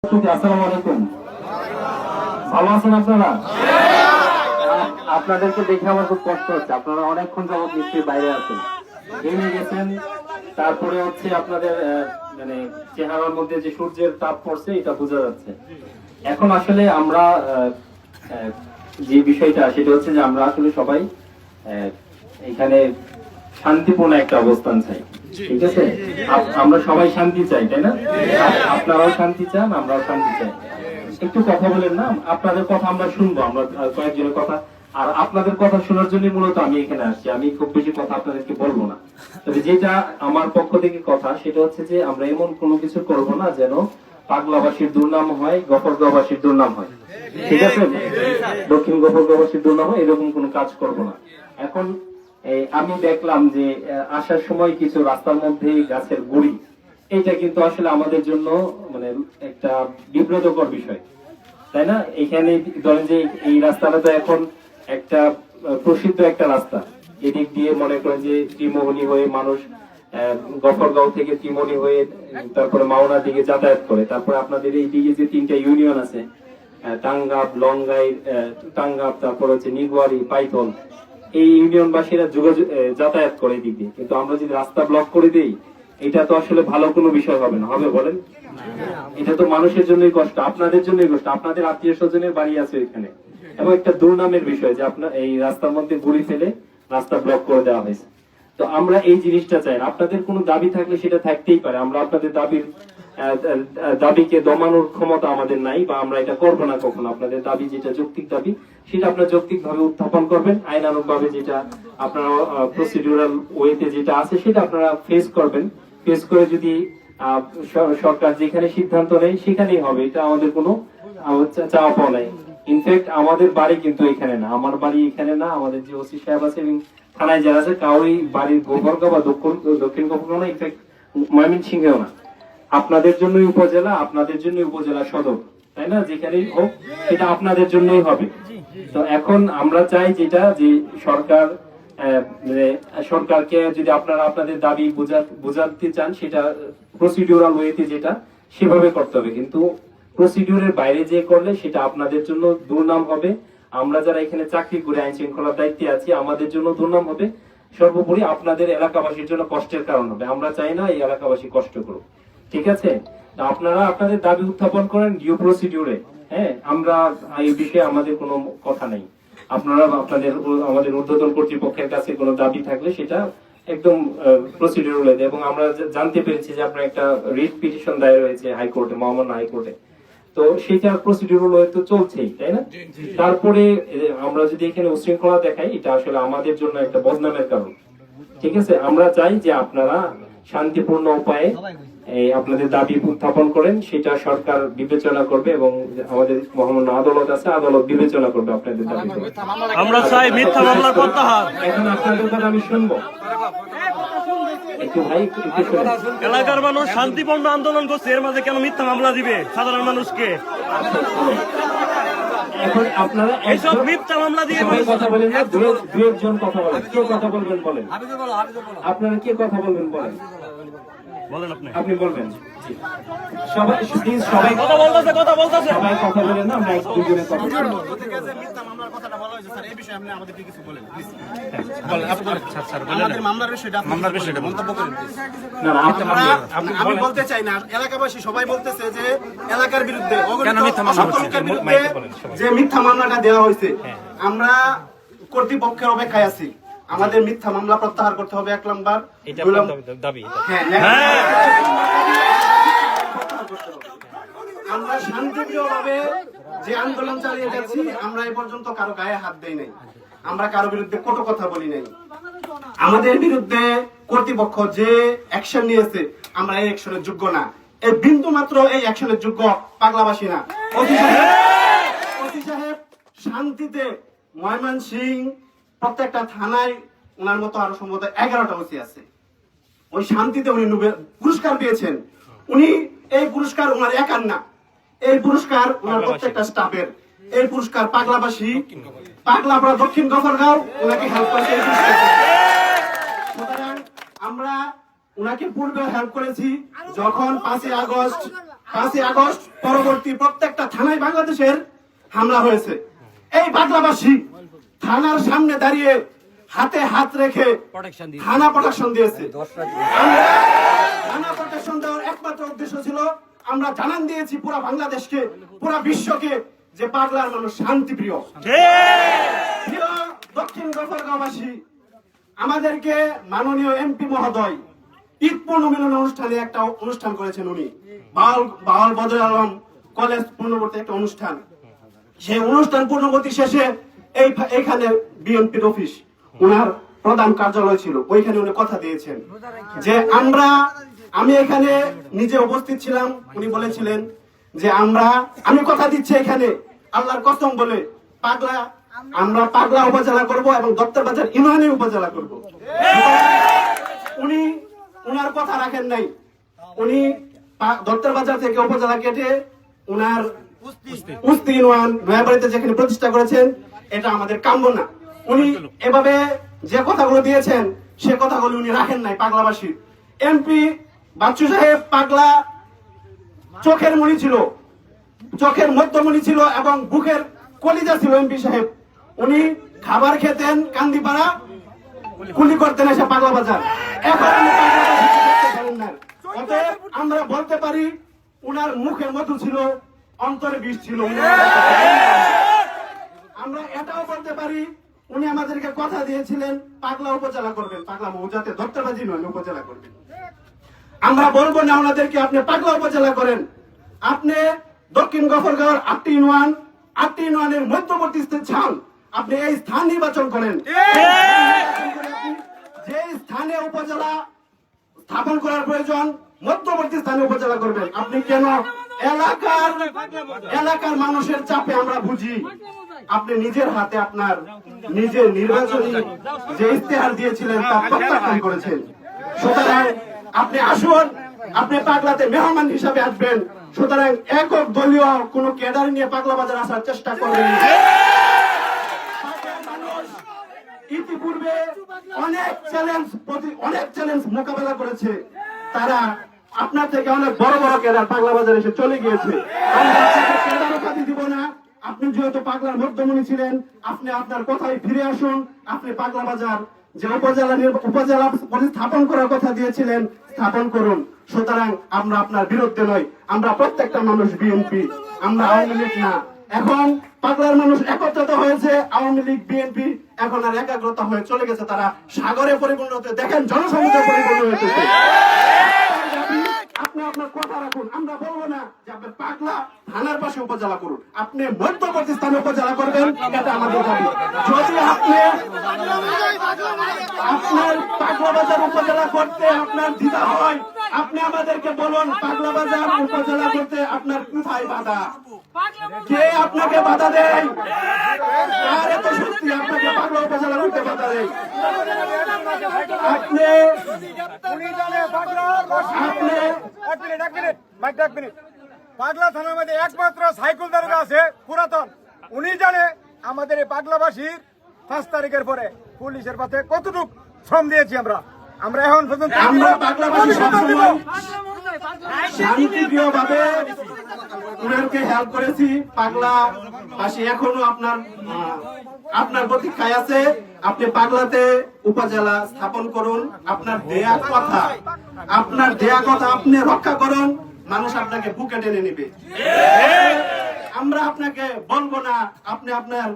আসসালামু আলাইকুম। ভালো আছেন আপনারা? আপনাদেরকে দেখে আমার খুব কষ্ট হচ্ছে। আপনারা অনেকক্ষণ যাবত নিশ্চয়ই বাইরে আছেন, ঘেমে গেছেন। তারপরে হচ্ছে আপনাদের মানে চেহারার মধ্যে যে সূর্যের তাপ পড়ছে এটা বোঝা যাচ্ছে। এখন আসলে আমরা যে বিষয়টা সেটা হচ্ছে যে আমরা আসলে সবাই এখানে শান্তিপূর্ণ একটা অবস্থান চাই। ঠিক আছে, আমরা সবাই শান্তি চাই, তাই না? আপনারাও শান্তি চান, আমরাও শান্তি চাই। একটু কথা বলেন না, আপনাদের কথা আমরা শুনবো, আমরা কয়েকজনের কথা। আর আপনাদের কথা শোনার জন্য মূলত আমি এখানে আসছি। আমি খুব বেশি কথা আপনাদেরকে বলবো না, তবে যেটা আমার পক্ষ থেকে কথা সেটা হচ্ছে যে আমরা এমন কোনো কিছু করব না যেন পাগলাবাসীর দুর্নাম হয়, গফরগাঁওবাসীর দুর্নাম হয়। ঠিক আছে, দক্ষিণ গফরগাঁওবাসীর দুর্নাম হয় এরকম কোনো কাজ করব না। এখন আমি দেখলাম যে আসার সময় কিছু রাস্তার মধ্যে গাছের গুড়ি, এটা কিন্তু আসলে আমাদের জন্য মানে একটা বিব্রতকর বিষয়, তাই না? এখানে ধরেন যে এই রাস্তাটা তো এখন একটা প্রসিদ্ধ একটা রাস্তা। এদিক দিয়ে মনে করেন যে ত্রিমোহনী হয়ে মানুষ গফরগাঁও থেকে ত্রিমোহনী হয়ে তারপরে মাওনার দিকে যাতায়াত করে। তারপরে আপনাদের এই দিকে যে তিনটা ইউনিয়ন আছে, টাঙ্গাব, লঙ্গাই, টাঙ্গাব, তারপর হচ্ছে নিগুয়ারি, পাইথন, এই ইউনিয়নবাসীরা যোগাযোগ যাতায়াত করে এদিক দিয়ে। কিন্তু আমরা যদি রাস্তা ব্লক করে দিই, এটা তো আসলে ভালো কোনো বিষয় হবে না, হবে বলেন? এটা তো মানুষের জন্যই কষ্ট, আপনাদের জন্যই কষ্ট। আপনাদের আত্মীয় স্বজনের বাড়ি আছে এখানে, এবং একটা দুর্নামের বিষয় যে আপনার এই রাস্তার মধ্যে গুড়ি ফেলে রাস্তা ব্লক করে দেওয়া হয়েছে। তো আমরা এই জিনিসটা চাই। আপনাদের কোনো দাবি থাকলে সেটা থাকতেই পারে, আমরা আপনাদের দাবিকে দমানোর ক্ষমতা আমাদের নাই, বা আমরা এটা করবো না কখনো। আপনাদের দাবি যেটা যৌক্তিক দাবি সেটা আপনারা যৌক্তিক ভাবে উত্থাপন করবেন, আইনানুগ ভাবে যেটা আপনারা প্রসিডিউরাল ওয়েতে যেটা আছে সেটা আপনারা ফেস করবেন। ফেস করে যদি সরকার যেখানে সিদ্ধান্ত নেয় সেখানেই হবে, এটা আমাদের কোনো চাওয়া পাওয়া নাই। ইনফ্যাক্ট আমাদের বাড়ি কিন্তু এখানে না, আমার বাড়ি এখানে না, আমাদের যে ওসি সাহেব আছে এবং থানায় যারা আছে কাউই বাড়ির গোবরগাঁও বা দক্ষিণ গোবরগাঁও না, ইনফ্যাক্ট ময়মনসিংহেও না। আপনাদের জন্যই উপজেলা, আপনাদের জন্যই উপজেলা সদর, তাই না? যেখানেই হোক সেটা আপনাদের জন্যই হবে। তো এখন আমরা চাই যেটা যে সরকারকে যদি আপনারা আপনাদের দাবি বোঝাতে চান সেটা প্রসিডিউরাল ওয়েতে যেটা সেভাবে করতে হবে, কিন্তু প্রসিডিউরের বাইরে যে করলে সেটা আপনাদের জন্য দুর্নাম হবে। আমরা যারা এখানে চাকরি করে আইন শৃঙ্খলার দায়িত্বে আছি আমাদের জন্য দুর্নাম হবে, সর্বোপরি আপনাদের এলাকাবাসীর জন্য কষ্টের কারণ হবে। আমরা চাই না এই এলাকাবাসী কষ্ট করুক। ঠিক আছে, আপনারা আপনাদের দাবি উত্থাপন করেন ডিউ প্রসিডিউরে। হ্যাঁ, আমরা এই বিষয়ে আমাদের কোনো কথা নেই। আপনারা আমাদের ঊর্ধ্বতন কর্তৃপক্ষের কাছে কোনো দাবি থাকলে সেটা একদম প্রসিডিউরে দেয়। এবং আমরা জানতে পেরেছি যে আপনার একটা রিট পিটিশন দায়ের হয়েছে হাইকোর্টে, মহামান্য হাইকোর্টে। তো সেটার প্রসিডিউর তো চলছেই, তাই না? তারপরে আমরা যদি এখানে উশৃঙ্খলা দেখাই, এটা আসলে আমাদের জন্য একটা বদনামের কারণ। ঠিক আছে, আমরা চাই যে আপনারা শান্তিপূর্ণ উপায়ে আপনাদের দাবি উত্থাপন করেন, সেটা সরকার বিবেচনা করবে এবং আমাদের মহামান্য আদালত আছে, আদালত বিবেচনা করবে আপনাদের দাবি। আমরা চাই মিথ্যা মামলার প্রত্যাহার। এখন আপনাদের কথা আমি শুনবো। এলাকার মানুষ শান্তিপূর্ণ আন্দোলন করছে, এর মাঝে কেন মিথ্যা মামলা দিবে সাধারণ মানুষকে? এখন আপনারা এইসব মিথ্যা মামলা দিয়ে কথা বলেন না, দু একজন কথা বলেন। কে কথা বলবেন বলেন? আপনারা কে কথা বলবেন বলেন? বলেন আপনি বলবেন। সবাই কথা বলতেছে সবাই কথা বলেন না, আমরা দুজনে কথা বলবো। আমি বলতে চাই না, এলাকাবাসী সবাই বলতেছে যে এলাকার বিরুদ্ধে যে মিথ্যা মামলাটা দেওয়া হয়েছে, আমরা কর্তৃপক্ষের অপেক্ষায় আছি। আমাদের মিথ্যা মামলা প্রত্যাহার করতে হবে, 1 নাম্বার দাবি। আমরা শান্তিপ্রিয়ভাবে যে আন্দোলন চালিয়ে যাচ্ছি, আমরা এ পর্যন্ত কারো গায়ে হাত দেই নাই, আমরা কারো বিরুদ্ধে কটু কথা বলি নাই। আমাদের বিরুদ্ধে কর্তৃপক্ষ যে অ্যাকশন নিয়েছে, আমরা এই অ্যাকশনের যোগ্য না। এই বিন্দু মাত্র এই অ্যাকশনের যোগ্য পাগলাবাসী না। ওসি সাহেব শান্তিতে ময়মনসিংহ প্রত্যেকটা থানায় ওনার মতো আরো সম্ভবত 11টা ওসি আছে, ওই শান্তিতে উনি পুরস্কার পেয়েছেন। উনি এই পুরস্কার ওনার একার না, এই পুরস্কার ওনার প্রত্যেকটা স্টাফের। এই পুরস্কার পাগলাবাসী, পাগলাপাড়া দক্ষিণ গফরগাঁও ওনাকে হেল্প করেছে। সুতরাং আমরা ওনাকে পূর্বে হেল্প করেছি, যখন 5ই আগস্ট 5ই আগস্ট পরবর্তী প্রত্যেকটা থানায় বাংলাদেশের হামলা হয়েছে। এই পাগলাবাসী থানার সামনে দাঁড়িয়ে হাতে হাত রেখে থানা প্রোটেকশন দিয়েছে। আমরা থানা প্রোটেকশন দেওয়ার একমাত্র উদ্দেশ্য ছিল আমরা জানান দিয়েছি পুরা বাংলাদেশকে, পুরা বিশ্বকে যে পাগলার মানুষ শান্তিপ্রিয়। প্রিয় দক্ষিণ গফরগাঁওবাসী, আমাদেরকে মাননীয় এমপি মহোদয় ঈদ পূর্ণমিলন অনুষ্ঠানে একটা অনুষ্ঠান করেছেন। উনি বাউল বদর আলম কলেজ পূর্ণবর্তী একটা অনুষ্ঠান, সেই অনুষ্ঠান পূর্ণবর্তী শেষে এইখানে বিএনপির অফিস, উনার প্রধান কার্যালয় ছিল, ওইখানে উনি কথা দিয়েছেন যে আমি এখানে নিজে উপস্থিত ছিলাম। উনি বলেছিলেন যে আমি কথা দিচ্ছি এখানে আল্লাহর কসম বলে আমরা পাগলা উপজেলা করব এবং দত্তরবাজার ইউনিয়নে উপজেলা করব। উনি উনার কথা রাখেন নাই। উনি দত্তরবাজার থেকে উপজেলা কেটে উনার উস্তি ইউনিয়ন নয়াবাড়িতে যেখানে প্রতিষ্ঠা করেছেন, এটা আমাদের কাম্য না। উনি এভাবে যে কথাগুলো দিয়েছেন সে কথাগুলো উনি রাখেন নাই পাগলাবাসী। এমপি বাচ্চু সাহেব পাগলা চোখের মণি ছিল, চোখের মধ্যমণি ছিল এবং বুকের কলিজা ছিল এমপি সাহেব। উনি খাবার খেতেন কান্দিপাড়া, কুলি করতেন এসে পাগলা বাজার। এখন অতএব আমরা বলতে পারি উনার মুখে মধু ছিল, অন্তরে বিষ ছিল। আমরা এটাও বলতে পারি উনি আমাদেরকে কথা দিয়েছিলেন পাগলা উপজেলা করবেন, পাগলা মৌজাতে দত্তবাজি নয় উপজেলা করবেন। আমরা বলবো না ওনাদেরকে আপনি পাগলা উপজেলা করেন। আপনি দক্ষিণ গফরগাঁওয়ের 8টি ইউনিয়নের মধ্যবর্তী স্থান, আপনি এই স্থান নির্বাচন করেন। যে স্থানে উপজেলা স্থাপন করার প্রয়োজন মধ্যবর্তী স্থানে উপজেলা করবেন। আপনি কেন এলাকার মানুষের চাপে আমরা বুঝি আপনি নিজের হাতে আপনার নিজের নির্বাচনী যে ইস্তেহার দিয়েছিলেন তা প্রত্যাখ্যান করেছেন। সুতরাং আপনি আসুন, আপনি পাগলাতে মেহমান হিসাবে আসবেন। সুতরাং একক দলীয় কোন ক্যাডার নিয়ে পাগলা বাজার আসার চেষ্টা করবেন। ইতিপূর্বে অনেক চ্যালেঞ্জ মোকাবেলা করেছে, তারা আপনার থেকে অনেক বড় বড় ক্যাডার পাগলা বাজার এসে চলে গিয়েছে। আমরা ক্যাডারও খাতি দিব না। আপনি যেহেতু পাগলার মধ্যমণি ছিলেন, আপনি আপনার কথায় ফিরে আসুন। আপনি পাগলা বাজার যে উপজেলা স্থাপন করার কথা দিয়েছিলেন স্থাপন করুন। সুতরাং আমরা আপনার বিরুদ্ধে নই, আমরা প্রত্যেকটা মানুষ বিএনপি, আমরা আওয়ামী লীগ না। এখন পাগলার মানুষ একত্রিত হয়েছে, আওয়ামী লীগ বিএনপি এখন আর একাগ্রতা হয়ে চলে গেছে, তারা সাগরে পরিপূর্ণ হতে দেখেন, জনসমুদ্রে পরিপূর্ণ হয়েছে। আপনি আপনার কথা রাখুন, আমরা বলবো না যে আপনি পাগলা থানার পাশে উপজেলা করুন, আপনি মধ্যবর্তী স্থানে উপজেলা করবেন, এটা আমাদের দাবি। যদি আপনি আপনার পাগলা বাজার উপজেলা করতে আপনার দ্বিধা হয়, আপনি আমাদেরকে বলুন পাগলা বাজার উপজেলা করতে আপনার কোথায় বাধা, কে আপনাকে বাধা দেয়, আর এত শক্তি আপনাকে পাগলা উপজেলা করতে বাধা দেয়? আপনি পাগলা থানার মধ্যে একমাত্র সাইকেল দারোগা আছে পুরাতন, উনি জানে আমাদের এই পাগলাবাসীর 5 তারিখের পরে পুলিশের পাশে কতটুকু শ্রম দিয়েছি আমরা এখন পর্যন্ত। আমরা পাগলাবাসী সবসময় শান্তিপ্রিয়ভাবে উনারকে হেল্প করেছি। পাগলাবাসী এখনো আপনার প্রতীক্ষায় আছে। আপনি পাগলাতে উপজেলা স্থাপন করুন, আপনার দেয়া কথা আপনি রক্ষা করুন, মানুষ আপনাকে বুকে টেনে নেবে। আমরা আপনাকে বলবো না আপনি আপনার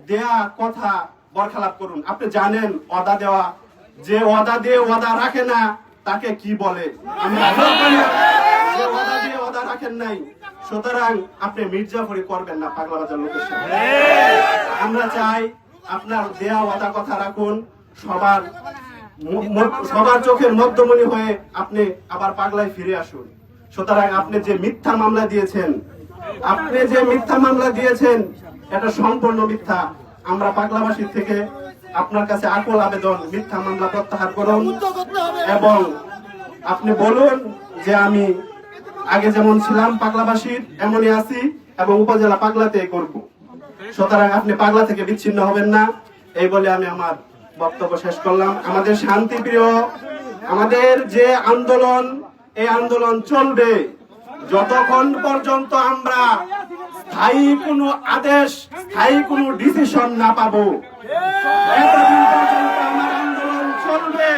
দেয়া কথা বরখেলাপ করুন। আপনি জানেন ওয়াদা দেওয়া, যে ওয়াদা দিয়ে ওয়াদা রাখে না তাকে কি বলে, আমরা যে ওয়াদা দিয়ে ওয়াদা রাখেন নাই। সুতরাং আপনি মির্জাফরি করবেন না পাগলা বাজার লোকের সাথে। আমরা চাই আপনার দেয়া ওয়াদা কথা রাখুন, সবার চোখের মধ্যমণি হয়ে আপনি আবার পাগলায় ফিরে আসুন। সুতরাং আপনি যে মিথ্যা মামলা দিয়েছেন এটা সম্পূর্ণ মিথ্যা। আমরা পাগলাবাসীর থেকে আপনার কাছে আকুল আবেদন, মিথ্যা মামলা প্রত্যাহার করুন এবং আপনি বলুন যে আমি আগে যেমন ছিলাম পাগলাবাসীর এমনই আছি এবং উপজেলা পাগলাতে করব। সুতরাং আপনি পাগলা থেকে বিচ্ছিন্ন হবেন না, এই বলে আমি আমার বক্তব্য শেষ করলাম। আমাদের শান্তিপ্রিয়, আমাদের যে আন্দোলন, এই আন্দোলন চলবে। যতক্ষণ পর্যন্ত আমরা স্থায়ী কোনো আদেশ, স্থায়ী কোনো ডিসিশন না পাবো, এতদিন পর্যন্ত আমার আন্দোলন চলবে।